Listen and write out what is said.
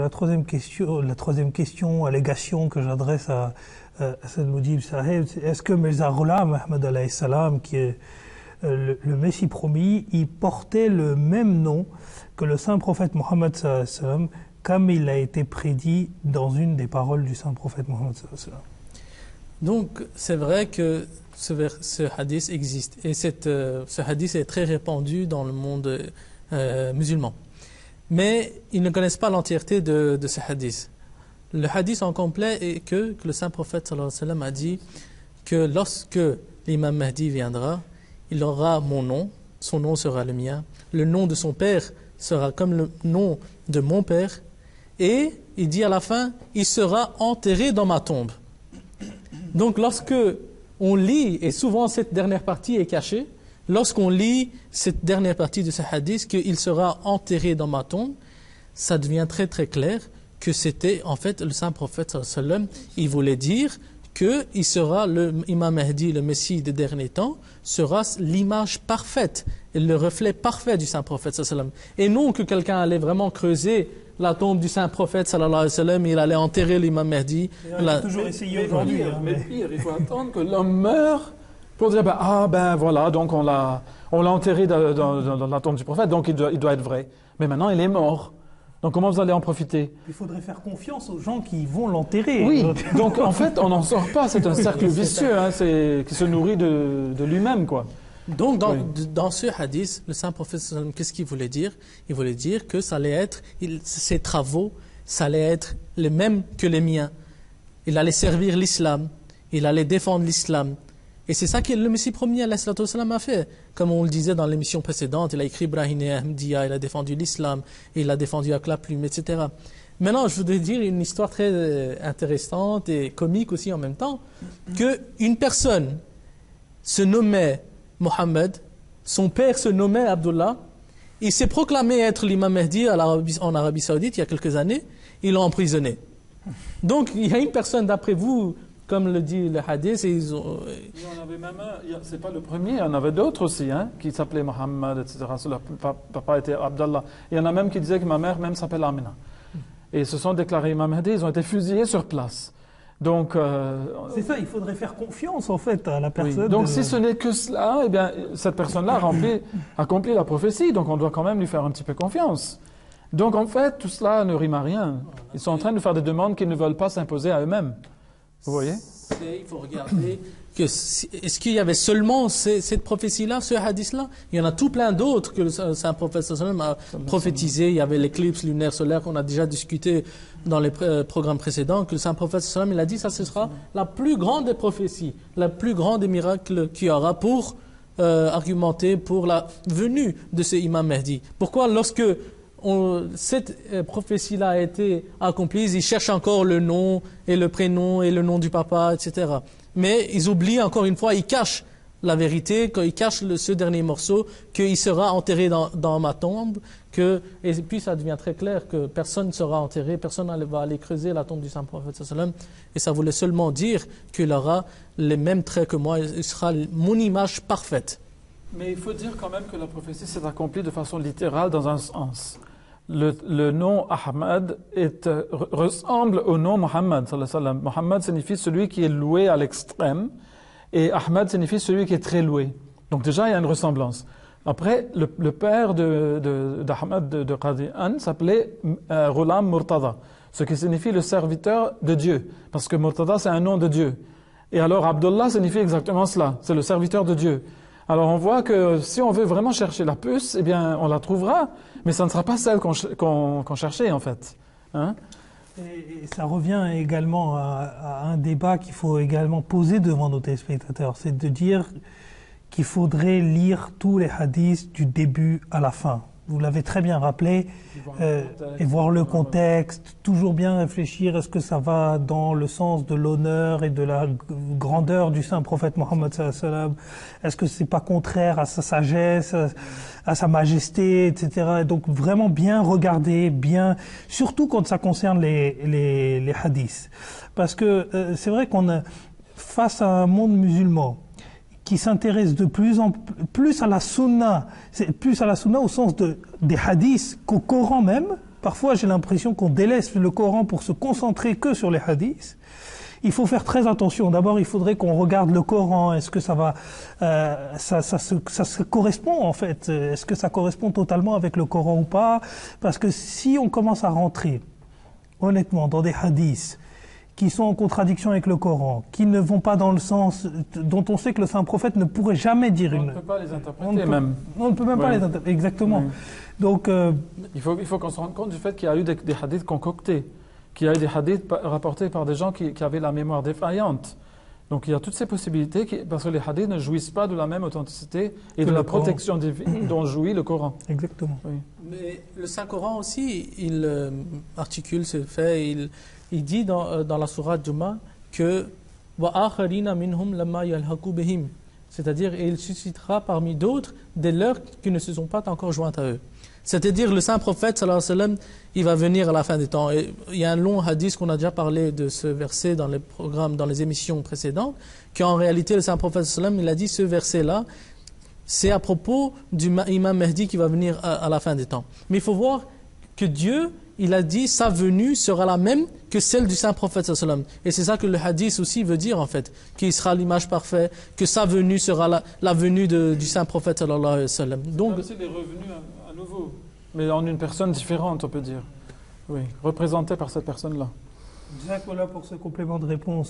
La troisième question, allégation que j'adresse à Sayyid Mujib Saheb, c'est est-ce que Mirza Ghulam Ahmad alayhi salam, qui est le Messie promis, il portait le même nom que le saint prophète Mohammed sallallahu alayhi wa sallam, comme il a été prédit dans une des paroles du saint prophète Mohammed sallallahu alayhi wa sallam. Donc c'est vrai que ce hadith existe et ce hadith est très répandu dans le monde musulman. Mais ils ne connaissent pas l'entièreté de ce hadith. Le hadith en complet est que le saint prophète sallallahu alayhi wa sallam a dit que lorsque l'imam Mahdi viendra, il aura mon nom, son nom sera le mien, le nom de son père sera comme le nom de mon père, et il dit à la fin, il sera enterré dans ma tombe. Donc lorsque on lit, et souvent cette dernière partie est cachée, lorsqu'on lit cette dernière partie de ce hadith, qu'il sera enterré dans ma tombe, ça devient très très clair que c'était en fait le saint prophète sallallahu alayhi wa sallam, il voulait dire qu'il sera l'imam Mahdi, le Messie des derniers temps, sera l'image parfaite, et le reflet parfait du saint prophète sallallahu alayhi wa sallam. Et non que quelqu'un allait vraiment creuser la tombe du saint prophète sallallahu alayhi wa sallam, il allait enterrer l'imam Mahdi. Il a toujours essayé aujourd'hui. Mais pire, il faut attendre que l'homme meure pour dire voilà, donc on l'a enterré dans la tombe du prophète, donc il doit être vrai. Mais maintenant il est mort. Donc comment vous allez en profiter? Il faudrait faire confiance aux gens qui vont l'enterrer. Oui, donc en fait on n'en sort pas, c'est un cercle vicieux qui se nourrit de lui-même, quoi. Donc dans ce hadith, le saint prophète sallallahu alayhi wa sallam, qu'est-ce qu'il voulait dire? Il voulait dire que ça allait être, ses travaux, ça allait être les mêmes que les miens. Il allait servir l'islam, il allait défendre l'islam. Et c'est ça que le Messie premier alayhi salatu wassalam a fait. Comme on le disait dans l'émission précédente, il a écrit Ibrahim et Ahmadiyya, il a défendu l'islam, il a défendu avec la plume, etc. Maintenant, je voudrais dire une histoire très intéressante et comique aussi en même temps, qu'une personne se nommait Mohammed, son père se nommait Abdullah, il s'est proclamé être l'imam Mahdi en Arabie Saoudite il y a quelques années, il l'a emprisonné. Donc il y a une personne d'après vous, comme le dit le hadith, et ils ont... Il y en avait même un, c'est pas le premier, il y en avait d'autres aussi, qui s'appelaient Mohammed, etc. Leur papa était Abdallah. Il y en a même qui disaient que ma mère même s'appelle Amina. Et ils se sont déclarés imam Mahdi, ils ont été fusillés sur place. Donc, c'est ça, il faudrait faire confiance en fait à la personne. Oui. Donc si ce n'est que cela, eh bien, cette personne-là accomplit la prophétie, donc on doit quand même lui faire un petit peu confiance. Donc en fait, tout cela ne rime à rien. Ils sont en train de faire des demandes qu'ils ne veulent pas s'imposer à eux-mêmes. Vous voyez? Il faut regarder que est-ce qu'il y avait seulement cette prophétie-là, ce hadith-là? Il y en a tout plein d'autres que le saint prophète sallallahu alayhi wa sallam a prophétisé. Il y avait l'éclipse lunaire solaire qu'on a déjà discuté dans les programmes précédents, que le saint prophète sallallahu alayhi wa sallam, il a dit ça, ce sera la plus grande des prophéties, la plus grande des miracles qu'il y aura pour argumenter pour la venue de ce imam Mahdi. Pourquoi lorsque cette prophétie-là a été accomplie, ils cherchent encore le nom et le prénom et le nom du papa, etc. Mais ils oublient encore une fois, ils cachent la vérité, quand ils cachent ce dernier morceau, qu'il sera enterré dans ma tombe, et puis ça devient très clair que personne ne sera enterré, personne ne va aller creuser la tombe du saint prophète sallallahu alayhi wa sallam, et ça voulait seulement dire qu'il aura les mêmes traits que moi, il sera mon image parfaite. Mais il faut dire quand même que la prophétie s'est accomplie de façon littérale dans un sens. Le nom Ahmad ressemble au nom Mohammed sallallahu alayhi wa sallam. Mohammed signifie celui qui est loué à l'extrême et Ahmad signifie celui qui est très loué. Donc déjà il y a une ressemblance. Après le père d'Ahmad de Qadian s'appelait Ghulam Murtada, ce qui signifie le serviteur de Dieu, parce que Murtada c'est un nom de Dieu. Et alors Abdullah signifie exactement cela, c'est le serviteur de Dieu. Alors on voit que si on veut vraiment chercher la puce, eh bien on la trouvera, mais ça ne sera pas celle qu'on cherchait en fait. Hein? Et ça revient également à un débat qu'il faut également poser devant nos téléspectateurs, c'est de dire qu'il faudrait lire tous les hadiths du début à la fin. Vous l'avez très bien rappelé, et voir le contexte, toujours bien réfléchir, est-ce que ça va dans le sens de l'honneur et de la grandeur du saint prophète Mohammed sallallahu alayhi wa sallam, est-ce que c'est pas contraire à sa sagesse, à sa majesté, etc. Et donc vraiment bien regarder, surtout quand ça concerne les hadiths. Parce que c'est vrai qu'on est face à un monde musulman qui s'intéresse de plus en plus à la sunna, plus à la sunna au sens des hadiths qu'au Coran même, parfois j'ai l'impression qu'on délaisse le Coran pour se concentrer que sur les hadiths. Il faut faire très attention. D'abord, il faudrait qu'on regarde le Coran. Est-ce que ça va, ça se correspond en fait? Est-ce que ça correspond totalement avec le Coran ou pas? Parce que si on commence à rentrer, honnêtement, dans des hadiths qui sont en contradiction avec le Coran, qui ne vont pas dans le sens dont on sait que le saint prophète ne pourrait jamais dire On une. ne peut pas les interpréter même. On ne peut même pas Oui. les interpréter. Exactement. Oui. Donc, Il faut qu'on se rende compte du fait qu'il y a eu des hadiths concoctés, qu'il y a eu des hadiths rapportés par des gens qui avaient la mémoire défaillante. Donc il y a toutes ces possibilités, parce que les hadiths ne jouissent pas de la même authenticité et de la protection divine dont jouit le Coran. exactement. Oui. Mais le Saint-Coran aussi, il articule ce fait, il dit dans la sourate Juma que وَآخَرِينَ مِنْهُمْ لَمَّا يَلْحَقُوا بِهِمْ, c'est-à-dire et il suscitera parmi d'autres des leurs qui ne se sont pas encore joints à eux. C'est-à-dire le saint prophète sallallahu alayhi wa sallam, il va venir à la fin des temps. Et il y a un long hadith qu'on a déjà parlé de ce verset dans les programmes, dans les émissions précédentes, qu'en réalité le saint prophète sallallahu alayhi wa sallam, il a dit ce verset-là, c'est à propos du imam Mahdi qui va venir à la fin des temps. Mais il faut voir que Dieu, il a dit sa venue sera la même que celle du saint prophète sallallahu alayhi wa sallam. Et c'est ça que le hadith aussi veut dire en fait, qu'il sera l'image parfaite, que sa venue sera la venue du saint prophète sallallahu alayhi wa sallam. Donc, Comme s'il est revenu à nouveau, mais en une personne différente, on peut dire. Oui, représentée par cette personne-là. Jacques, voilà pour ce complément de réponse.